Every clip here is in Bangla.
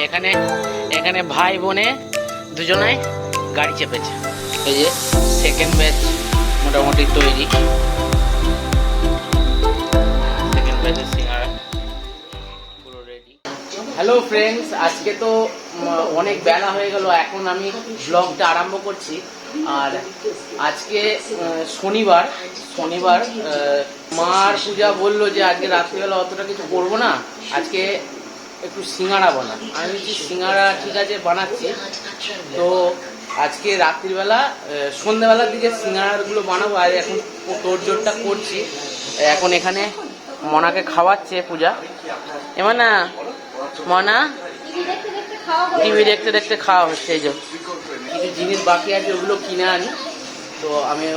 এখানে এখানে ভাই বোনে দুজনাই গাড়ি চেপেছে। এই যে সেকেন্ড ব্যাচ মোটামুটি তৈরি। সেকেন্ড ব্যাচের সিঙ্গারা পুরো রেডি। হ্যালো ফ্রেন্ডস, আজকে তো অনেক বেলা হয়ে গেল, এখন আমি ব্লগটা আরম্ভ করছি। আর আজকে শনিবার মার পূজা বললো যে আজকে রাত্রিবেলা অতটা কিছু করবো না, আজকে একটু সিঙ্গারা বানা। আমি বলছি সিঙ্গারা ঠিক আছে বানাচ্ছি। তো আজকে রাত্রিবেলা সন্ধ্যেবেলার দিকে সিঙ্গারাগুলো বানাবো। আর এখন তোড়জোড়টা করছি। এখন এখানে মনাকে খাওয়াচ্ছে পূজা। এমন না মনা, টিভি দেখতে দেখতে খাওয়া হচ্ছে। এই যে কিছু জিনিস বাকি আছে, ওগুলো কিনে আনি। তো আমি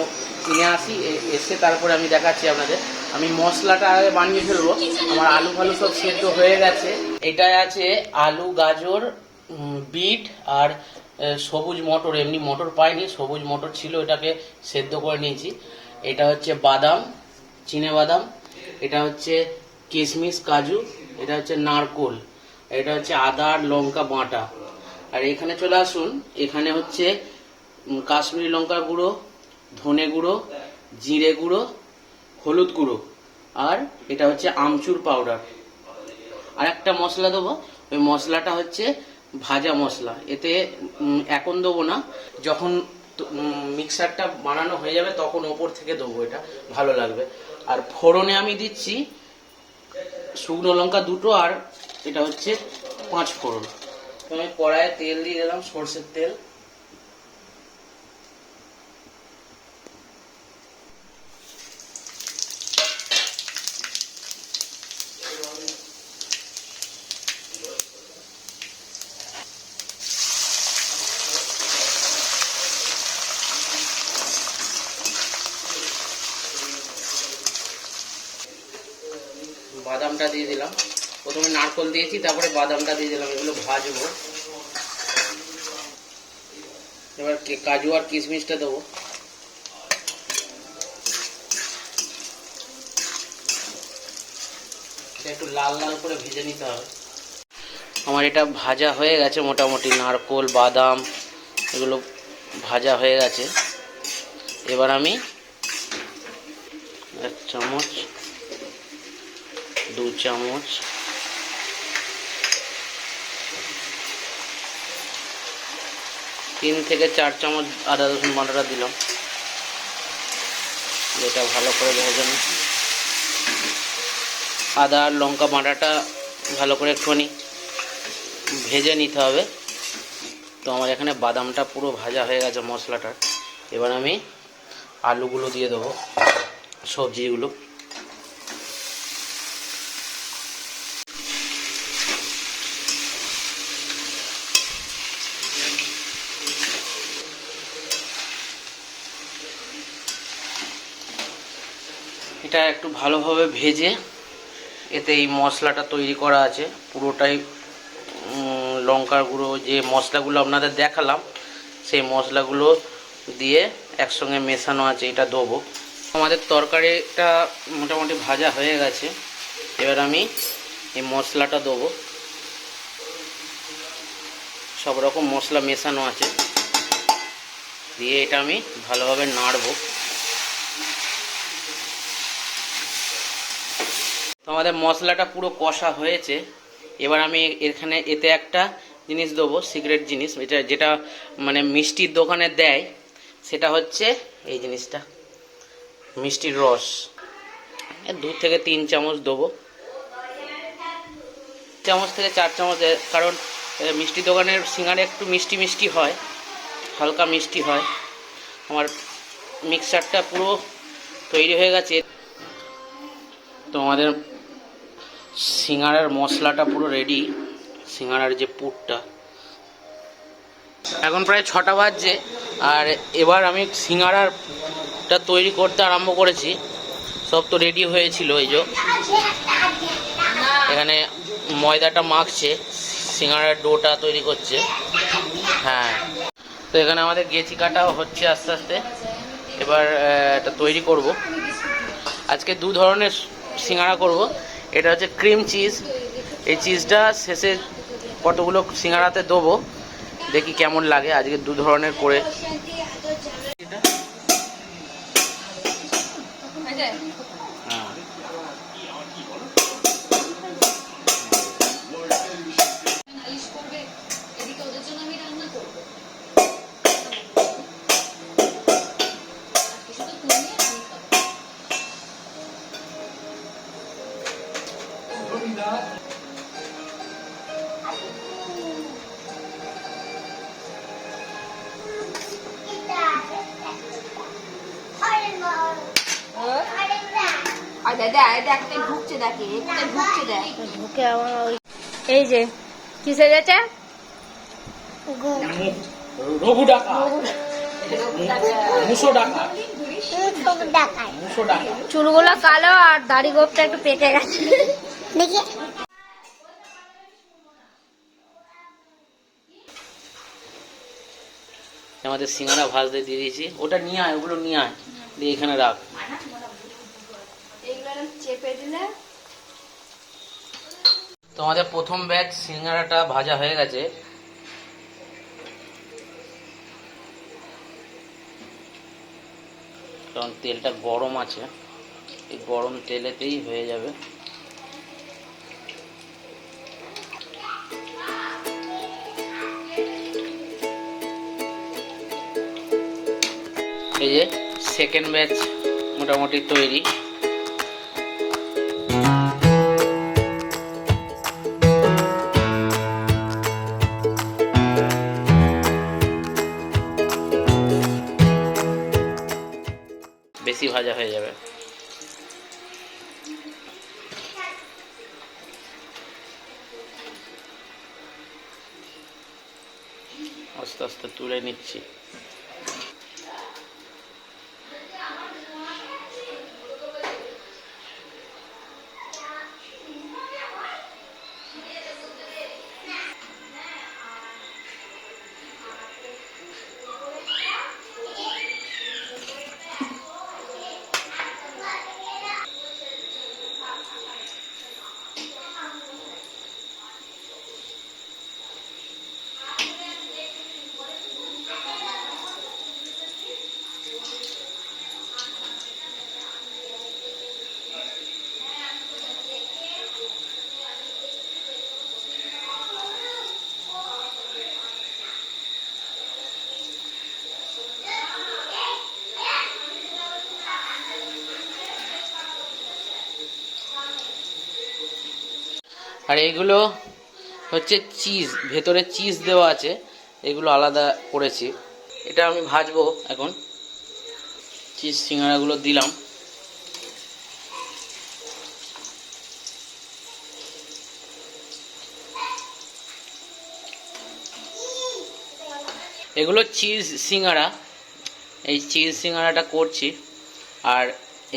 কিনে আসি, এসে তারপরে আমি দেখাচ্ছি আপনাদের। আমি মশলাটা আগে বানিয়ে ফেলবো। আমার আলু ফালু সব সেদ্ধ হয়ে গেছে। এটাই আছে আলু, গাজর, বিট আর সবুজ মটর। এমনি মটর পাইনি, সবুজ মটর ছিল, এটাকে সেদ্ধ করে নিয়েছি। এটা হচ্ছে বাদাম, চিনে বাদাম। এটা হচ্ছে কিশমিশ, কাজু। এটা হচ্ছে নারকোল। এটা হচ্ছে আদা আর লঙ্কা বাটা। আর এখানে চলে আসুন, এখানে হচ্ছে কাশ্মীরি লঙ্কা গুঁড়ো, ধনে গুঁড়ো, জিরে গুঁড়ো, হলুদ গুঁড়ো, আর এটা হচ্ছে আমচুর পাউডার। আর একটা মশলা দেবো, ওই মশলাটা হচ্ছে ভাজা মশলা। এতে এখন দেবো না, যখন মিক্সারটা বানানো হয়ে যাবে তখন ওপর থেকে দেবো, এটা ভালো লাগবে। আর ফোড়নে আমি দিচ্ছি শুকনো লঙ্কা দুটো, আর এটা হচ্ছে 5 ফোড়ন। আমি কড়াইয়ে তেল দিয়ে দিলাম, সরষের তেল। বাদামটা দিয়ে দিলাম, প্রথমে নারকোল দিয়েছি, তারপরে বাদামটা দিয়ে দিলাম। এগুলো ভাজবো। এবার কাজু আর কিশমিশটা দেবো। একটু লাল লাল করে ভেজে নিতে হবে। আমার এটা ভাজা হয়ে গেছে মোটামুটি, নারকোল বাদাম এগুলো ভাজা হয়ে গেছে। এবার আমি 1 চামচ, 2 চামচ, 3 থেকে 4 চামচ আদা রসুন বাটাটা দিলাম। এটা ভালো করে ভেজে নিই। আদা আর লঙ্কা বাটাটা ভালো করে একটুখানি ভেজে নিতে হবে। তো আমার এখানে বাদামটা পুরো ভাজা হয়ে গেছে মশলাটার। এবার আমি আলুগুলো দিয়ে দেবো, সবজিগুলো। এটা একটু ভালোভাবে ভেজে, এতে এই মশলাটা তৈরি করা আছে পুরোটাই, লঙ্কার গুঁড়ো, যে মশলাগুলো আপনাদের দেখালাম সেই মশলাগুলো দিয়ে একসঙ্গে মেশানো আছে, এটা দেবো। আমাদের তরকারিটা মোটামুটি ভাজা হয়ে গেছে। এবার আমি এই মশলাটা দেবো। সব রকম মশলা মেশানো আছে, দিয়ে এটা আমি ভালোভাবে নাড়বো। তো আমাদের মশলাটা পুরো কষা হয়েছে। এবার আমি এতে একটা জিনিস দেবো, সিক্রেট জিনিস, যেটা মানে মিষ্টির দোকানে দেয়, সেটা হচ্ছে এই জিনিসটা, মিষ্টির রস। 2 থেকে 3 চামচ দেবো, 3 চামচ থেকে 4 চামচ। কারণ মিষ্টির দোকানের সিঙ্গারা একটু মিষ্টি মিষ্টি হয়, হালকা মিষ্টি হয়। আমার মিক্সারটা পুরো তৈরি হয়ে গেছে। তো আমাদের সিঙ্গারার মশলাটা পুরো রেডি, সিঙ্গারার যে পুরটা। এখন প্রায় 6টা বাজছে। আর এবার আমি সিঙ্গারাটা তৈরি করতে আরম্ভ করেছি। সব তো রেডি হয়েছিল, এই যে এখানে ময়দাটা মাখছে, সিঙ্গারার ডোটা তৈরি করছে। হ্যাঁ, তো এখানে আমাদের গেছি কাটাও হচ্ছে আস্তে আস্তে। এবার এটা তৈরি করব। আজকে 2 ধরনের সিঙ্গারা করব। এটা হচ্ছে ক্রিম চিজ, এই চিজটা শেষে কতগুলো সিঙ্গারাতে দেবো, দেখি কেমন লাগে। আজকে দু ধরনের করে। এই যে কিসে যাচ্ছে চুলগুলো কালো আর দাড়ি গোপটা একটু পেকে গেছে দেখি। আমাদের সিঙ্গারা ভাজতে দিয়ে দিয়েছি। ওটা নিয়ে আয়, ওগুলো নিয়ে আয়, দিয়ে এখানে রাখ। চেপে দিলে তোমাদের প্রথম ব্যাচ সিঙ্গারাটা ভাজা হয়ে গেছে। কারণ তেলটা গরম আছে, এই গরম তেলেতেই হয়ে যাবে। এই যে সেকেন্ড ব্যাচ মোটামুটি তৈরি। বেশি ভাজা হয়ে যাবে। আস্তে আস্তে তুলে নিচ্ছি। আর এইগুলো হচ্ছে চিজ, ভেতরে চিজ দেওয়া আছে, এগুলো আলাদা করেছি। এটা আমি ভাজবো এখন। চিজ সিঙ্গারাগুলো দিলাম। এগুলো চিজ সিঙ্গারা, এই চিজ সিঙ্গারাটা করছি। আর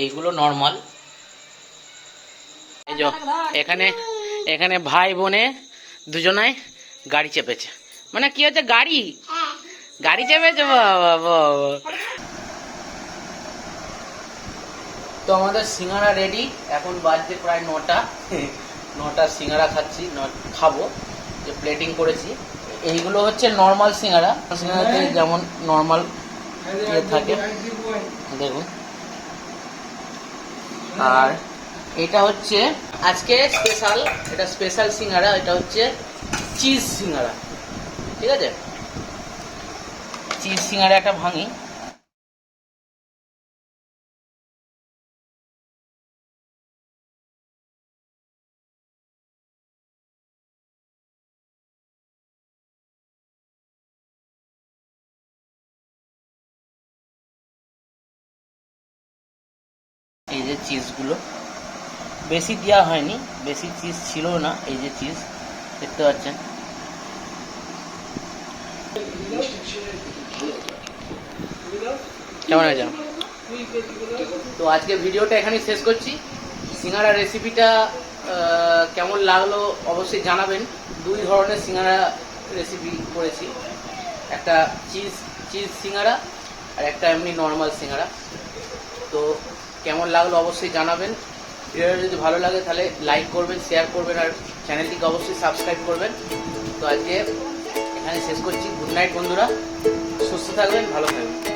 এইগুলো নর্মাল। এই যে এখানে এখানে ভাই বোনে দুজনায় গাড়ি চেপেছে। মানে কি হচ্ছে, গাড়ি গাড়ি চেপেছে। বাবা, তো আমাদের সিঙ্গারা রেডি। এখন বাজছে প্রায় 9টা। 9টার সিঙ্গারা খাচ্ছি, খাবো। যে প্লেটিং করেছি, এইগুলো হচ্ছে নর্মাল সিঙ্গারা। সিঙ্গারাতে যেমন নর্মাল ইয়ে থাকে দেখুন। আর এটা হচ্ছে আজকে স্পেশাল, এটা স্পেশাল সিঙ্গারা। এটা হচ্ছে চিজ সিঙ্গারা, ঠিক আছে। চিজ সিঙ্গারা একটা ভাঙি। এই যে চিজগুলো বেশি দেওয়া হয়নি, বেশি চিজ ছিল না। এই যে চিজ দেখতে পাচ্ছেন। কেমন হয়েছে? তো আজকে ভিডিওটা এখানেই শেষ করছি। সিঙ্গারা রেসিপিটা কেমন লাগলো অবশ্যই জানাবেন। 2 ধরনের সিঙ্গারা রেসিপি করেছি, একটা চিজ সিঙ্গারা আর একটা এমনি নর্মাল সিঙ্গারা। তো কেমন লাগলো অবশ্যই জানাবেন। ভিডিওটা যদি ভালো লাগে তাহলে লাইক করবেন, শেয়ার করবেন, আর চ্যানেলটিকে অবশ্যই সাবস্ক্রাইব করবেন। তো আজকে এখানে শেষ করছি। গুড নাইট বন্ধুরা, সুস্থ থাকবেন, ভালো থাকবেন।